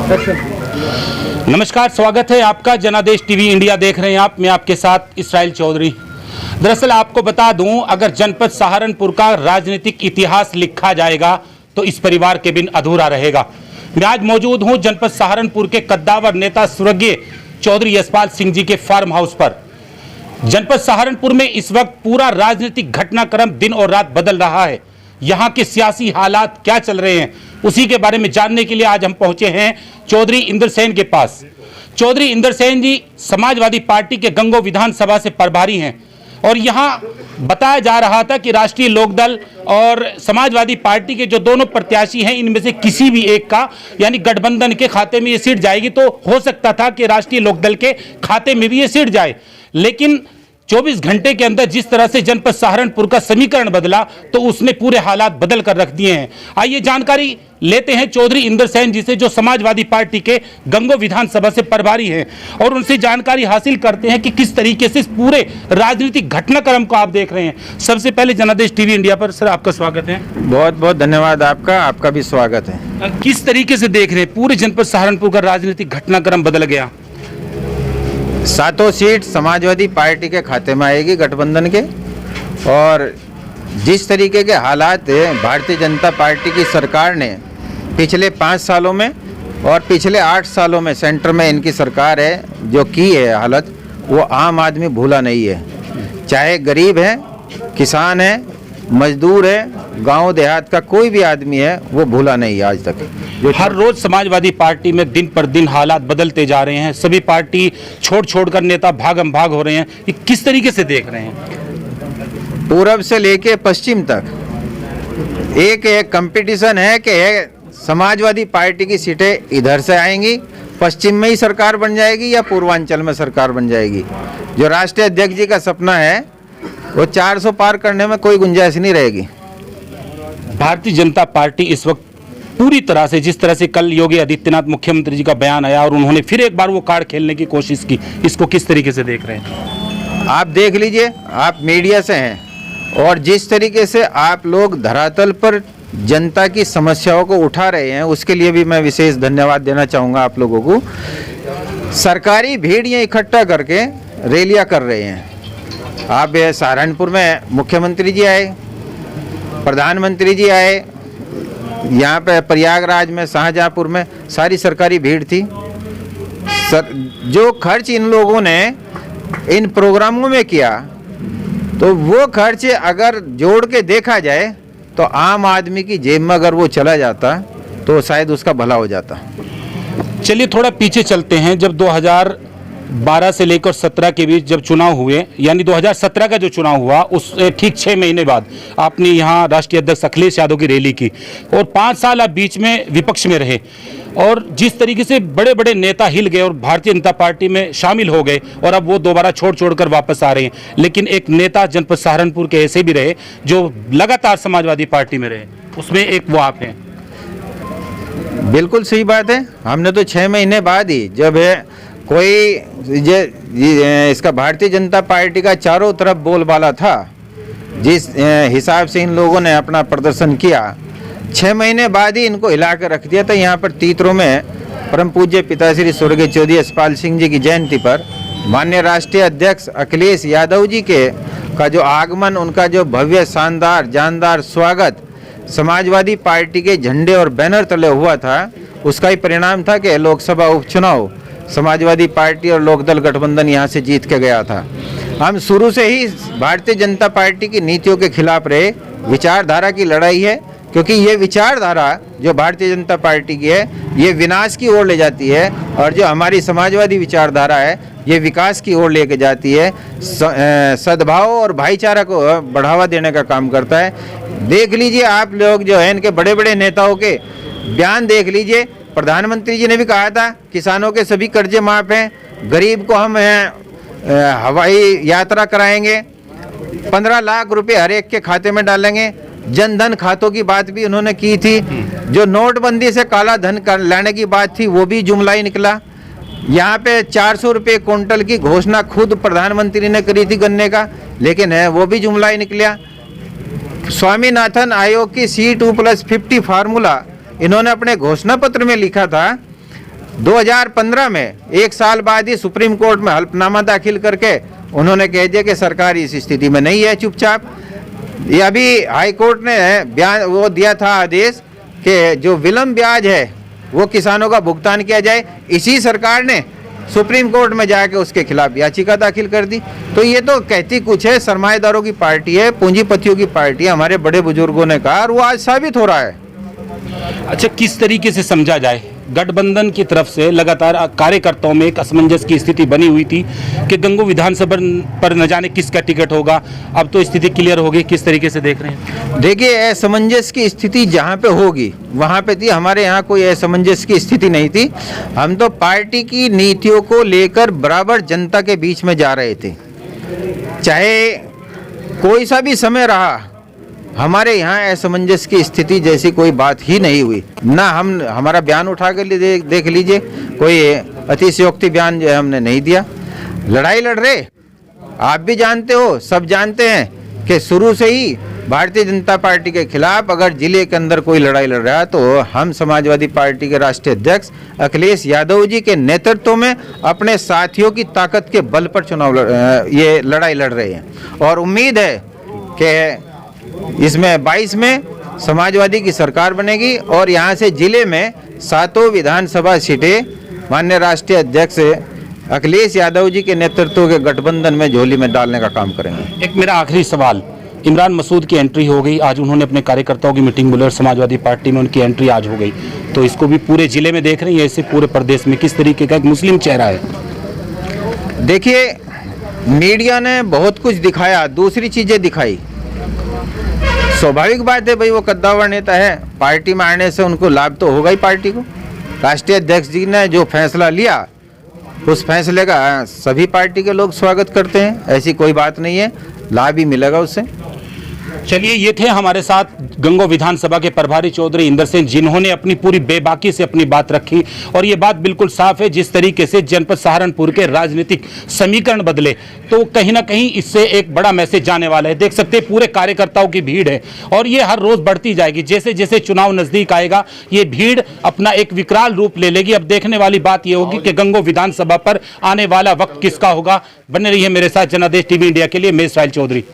नमस्कार, स्वागत है आपका जनादेश टीवी इंडिया देख रहे हैं आप। मैं आपके साथ इसराइल चौधरी। दरअसल आपको बता दूं, अगर जनपद सहारनपुर का राजनीतिक इतिहास लिखा जाएगा तो इस परिवार के बिन अधूरा रहेगा। मैं आज मौजूद हूं जनपद सहारनपुर के कद्दावर नेता स्वर्गीय चौधरी यशपाल सिंह जी के फार्म हाउस पर। जनपद सहारनपुर में इस वक्त पूरा राजनीतिक घटनाक्रम दिन और रात बदल रहा है। यहाँ के सियासी हालात क्या चल रहे हैं, उसी के बारे में जानने के लिए आज हम पहुंचे हैं चौधरी इंदर सेन के पास। चौधरी इंदर सेन जी समाजवादी पार्टी के गंगो विधानसभा से प्रभारी हैं और यहाँ बताया जा रहा था कि राष्ट्रीय लोकदल और समाजवादी पार्टी के जो दोनों प्रत्याशी हैं, इनमें से किसी भी एक का यानी गठबंधन के खाते में ये सीट जाएगी। तो हो सकता था कि राष्ट्रीय लोकदल के खाते में भी ये सीट जाए, लेकिन 24 घंटे के अंदर जिस तरह से जनपद सहारनपुर का समीकरण बदला तो उसने पूरे हालात बदल कर रख दिए हैं। आइए जानकारी लेते हैं चौधरी इंदर सेन जी से, जो समाजवादी पार्टी के गंगो विधानसभा से प्रभारी हैं, और उनसे जानकारी हासिल करते हैं कि किस तरीके से इस पूरे राजनीतिक घटनाक्रम को आप देख रहे हैं। सबसे पहले जनादेश टीवी इंडिया पर सर आपका स्वागत है। बहुत बहुत धन्यवाद आपका भी स्वागत है। किस तरीके से देख रहे हैं पूरे जनपद सहारनपुर का राजनीतिक घटनाक्रम बदल गया? सातों सीट समाजवादी पार्टी के खाते में आएगी गठबंधन के, और जिस तरीके के हालात भारतीय जनता पार्टी की सरकार ने पिछले 5 सालों में और पिछले 8 सालों में सेंटर में इनकी सरकार है जो की है हालत, वो आम आदमी भूला नहीं है। चाहे गरीब है, किसान है, मजदूर है, गांव देहात का कोई भी आदमी है, वो भूला नहीं है आज तक। हर रोज समाजवादी पार्टी में दिन पर दिन हालात बदलते जा रहे हैं। सभी पार्टी छोड़ कर नेता भागम भाग हो रहे हैं। ये किस तरीके से देख रहे हैं? पूरब से लेके पश्चिम तक एक कंपटीशन है कि समाजवादी पार्टी की सीटें इधर से आएंगी, पश्चिम में ही सरकार बन जाएगी या पूर्वांचल में सरकार बन जाएगी। जो राष्ट्रीय अध्यक्ष जी का सपना है वो 400 पार करने में कोई गुंजाइश नहीं रहेगी। भारतीय जनता पार्टी इस वक्त पूरी तरह से, जिस तरह से कल योगी आदित्यनाथ मुख्यमंत्री जी का बयान आया और उन्होंने फिर एक बार वो कार्ड खेलने की कोशिश की, इसको किस तरीके से देख रहे हैं? आप देख लीजिए, आप मीडिया से हैं और जिस तरीके से आप लोग धरातल पर जनता की समस्याओं को उठा रहे हैं, उसके लिए भी मैं विशेष धन्यवाद देना चाहूँगा आप लोगों को। सरकारी भीड़ ये इकट्ठा करके रैलियाँ कर रहे हैं। आप सहारनपुर में मुख्यमंत्री जी आए, प्रधानमंत्री जी आए, यहाँ पे प्रयागराज में, शाहजहाँपुर में सारी सरकारी भीड़ थी। जो खर्च इन लोगों ने इन प्रोग्रामों में किया, तो वो खर्च अगर जोड़ के देखा जाए तो आम आदमी की जेब में अगर वो चला जाता तो शायद उसका भला हो जाता। चलिए थोड़ा पीछे चलते हैं। जब 2012 से लेकर 17 के बीच जब चुनाव हुए, यानी 2017 का जो चुनाव हुआ उस ठीक 6 महीने बाद आपने यहाँ राष्ट्रीय अध्यक्ष अखिलेश यादव की रैली की और 5 साल आप बीच में विपक्ष में रहे, और जिस तरीके से बड़े बड़े नेता हिल गए और भारतीय जनता पार्टी में शामिल हो गए और अब वो दोबारा छोड़ कर वापस आ रहे हैं, लेकिन एक नेता जनपद सहारनपुर के ऐसे भी रहे जो लगातार समाजवादी पार्टी में रहे, उसमें एक वो आप हैं। बिल्कुल सही बात है। हमने तो 6 महीने बाद ही, जब कोई इसका भारतीय जनता पार्टी का चारों तरफ बोलबाला था, जिस हिसाब से इन लोगों ने अपना प्रदर्शन किया, 6 महीने बाद ही इनको हिला कर रख दिया था। यहाँ पर तीतरों में परम पूज्य पिताश्री स्वर्गीय चौधरी यशपाल सिंह जी की जयंती पर माननीय राष्ट्रीय अध्यक्ष अखिलेश यादव जी का जो आगमन, उनका जो भव्य शानदार जानदार स्वागत समाजवादी पार्टी के झंडे और बैनर तले हुआ था, उसका ही परिणाम था कि लोकसभा उपचुनाव समाजवादी पार्टी और लोकदल गठबंधन यहाँ से जीत के गया था। हम शुरू से ही भारतीय जनता पार्टी की नीतियों के खिलाफ रहे। विचारधारा की लड़ाई है, क्योंकि ये विचारधारा जो भारतीय जनता पार्टी की है ये विनाश की ओर ले जाती है, और जो हमारी समाजवादी विचारधारा है ये विकास की ओर लेके जाती है, सद्भाव और भाईचारा को बढ़ावा देने का काम करता है। देख लीजिए आप लोग जो है, इनके बड़े बड़े नेताओं के बयान देख लीजिए। प्रधानमंत्री जी ने भी कहा था किसानों के सभी कर्जे माफ़ हैं, गरीब को हम हवाई यात्रा कराएंगे, 15 लाख रुपए हर एक के खाते में डालेंगे। जनधन खातों की बात भी उन्होंने की थी। जो नोटबंदी से काला धन लाने की बात थी वो भी जुमला ही निकला। यहाँ पे 400 रुपये क्विंटल की घोषणा खुद प्रधानमंत्री ने करी थी गन्ने का, लेकिन वो भी जुमला ही निकला। स्वामीनाथन आयोग की C2+50 फार्मूला इन्होंने अपने घोषणा पत्र में लिखा था 2015 में 1 साल बाद ही सुप्रीम कोर्ट में हल्फनामा दाखिल करके उन्होंने कह दिया कि सरकार इस स्थिति में नहीं है, चुपचाप। ये अभी हाई कोर्ट ने बयान वो दिया था आदेश कि जो विलंब ब्याज है वो किसानों का भुगतान किया जाए। इसी सरकार ने सुप्रीम कोर्ट में जाके उसके खिलाफ याचिका दाखिल कर दी। तो ये तो कहती कुछ है, सरमाएदारों की पार्टी है, पूंजीपतियों की पार्टी है, हमारे बड़े बुजुर्गों ने कहा, और वो आज साबित हो रहा है। अच्छा, किस तरीके से समझा जाए? गठबंधन की तरफ से लगातार कार्यकर्ताओं में एक असमंजस की स्थिति बनी हुई थी कि गंगो विधानसभा पर न जाने किसका टिकट होगा। अब तो स्थिति क्लियर हो गई, किस तरीके से देख रहे हैं? देखिए, असमंजस की स्थिति जहाँ पे होगी वहाँ पे थी, हमारे यहाँ कोई असमंजस की स्थिति नहीं थी। हम तो पार्टी की नीतियों को लेकर बराबर जनता के बीच में जा रहे थे, चाहे कोई सा भी समय रहा। हमारे यहाँ असमंजस की स्थिति जैसी कोई बात ही नहीं हुई ना। हमारा बयान उठा कर देख लीजिए, कोई अतिशयोक्ति बयान जो है हमने नहीं दिया। लड़ाई लड़ रहे, आप भी जानते हो, सब जानते हैं कि शुरू से ही भारतीय जनता पार्टी के खिलाफ अगर जिले के अंदर कोई लड़ाई लड़ रहा है तो हम समाजवादी पार्टी के राष्ट्रीय अध्यक्ष अखिलेश यादव जी के नेतृत्व में अपने साथियों की ताकत के बल पर ये लड़ाई लड़ रहे हैं। और उम्मीद है कि इसमें 22 में समाजवादी की सरकार बनेगी और यहाँ से जिले में 7 विधानसभा सीटें माननीय राष्ट्रीय अध्यक्ष अखिलेश यादव जी के नेतृत्व के गठबंधन में झोली में डालने का काम करेंगे। एक मेरा आखिरी सवाल, इमरान मसूद की एंट्री हो गई, आज उन्होंने अपने कार्यकर्ताओं की मीटिंग बुलाई और समाजवादी पार्टी में उनकी एंट्री आज हो गई, तो इसको भी पूरे जिले में देख रही है, ऐसे पूरे प्रदेश में किस तरीके का एक मुस्लिम चेहरा है? देखिए, मीडिया ने बहुत कुछ दिखाया, दूसरी चीजें दिखाई। स्वाभाविक बात है भाई, वो कद्दावर नेता है, पार्टी में आने से उनको लाभ तो होगा ही पार्टी को। राष्ट्रीय अध्यक्ष जी ने जो फैसला लिया उस फैसले का सभी पार्टी के लोग स्वागत करते हैं, ऐसी कोई बात नहीं है, लाभ ही मिलेगा उससे। चलिए, ये थे हमारे साथ गंगो विधानसभा के प्रभारी चौधरी इंदर सिंह, जिन्होंने अपनी पूरी बेबाकी से अपनी बात रखी और ये बात बिल्कुल साफ है, जिस तरीके से जनपद सहारनपुर के राजनीतिक समीकरण बदले तो कहीं ना कहीं इससे एक बड़ा मैसेज जाने वाला है। देख सकते हैं पूरे कार्यकर्ताओं की भीड़ है और ये हर रोज बढ़ती जाएगी। जैसे जैसे चुनाव नजदीक आएगा ये भीड़ अपना एक विकराल रूप ले लेगी। अब देखने वाली बात यह होगी कि गंगो विधानसभा पर आने वाला वक्त किसका होगा। बने रहिए मेरे साथ जनादेश टीवी इंडिया के लिए, मैं इस्राइल चौधरी।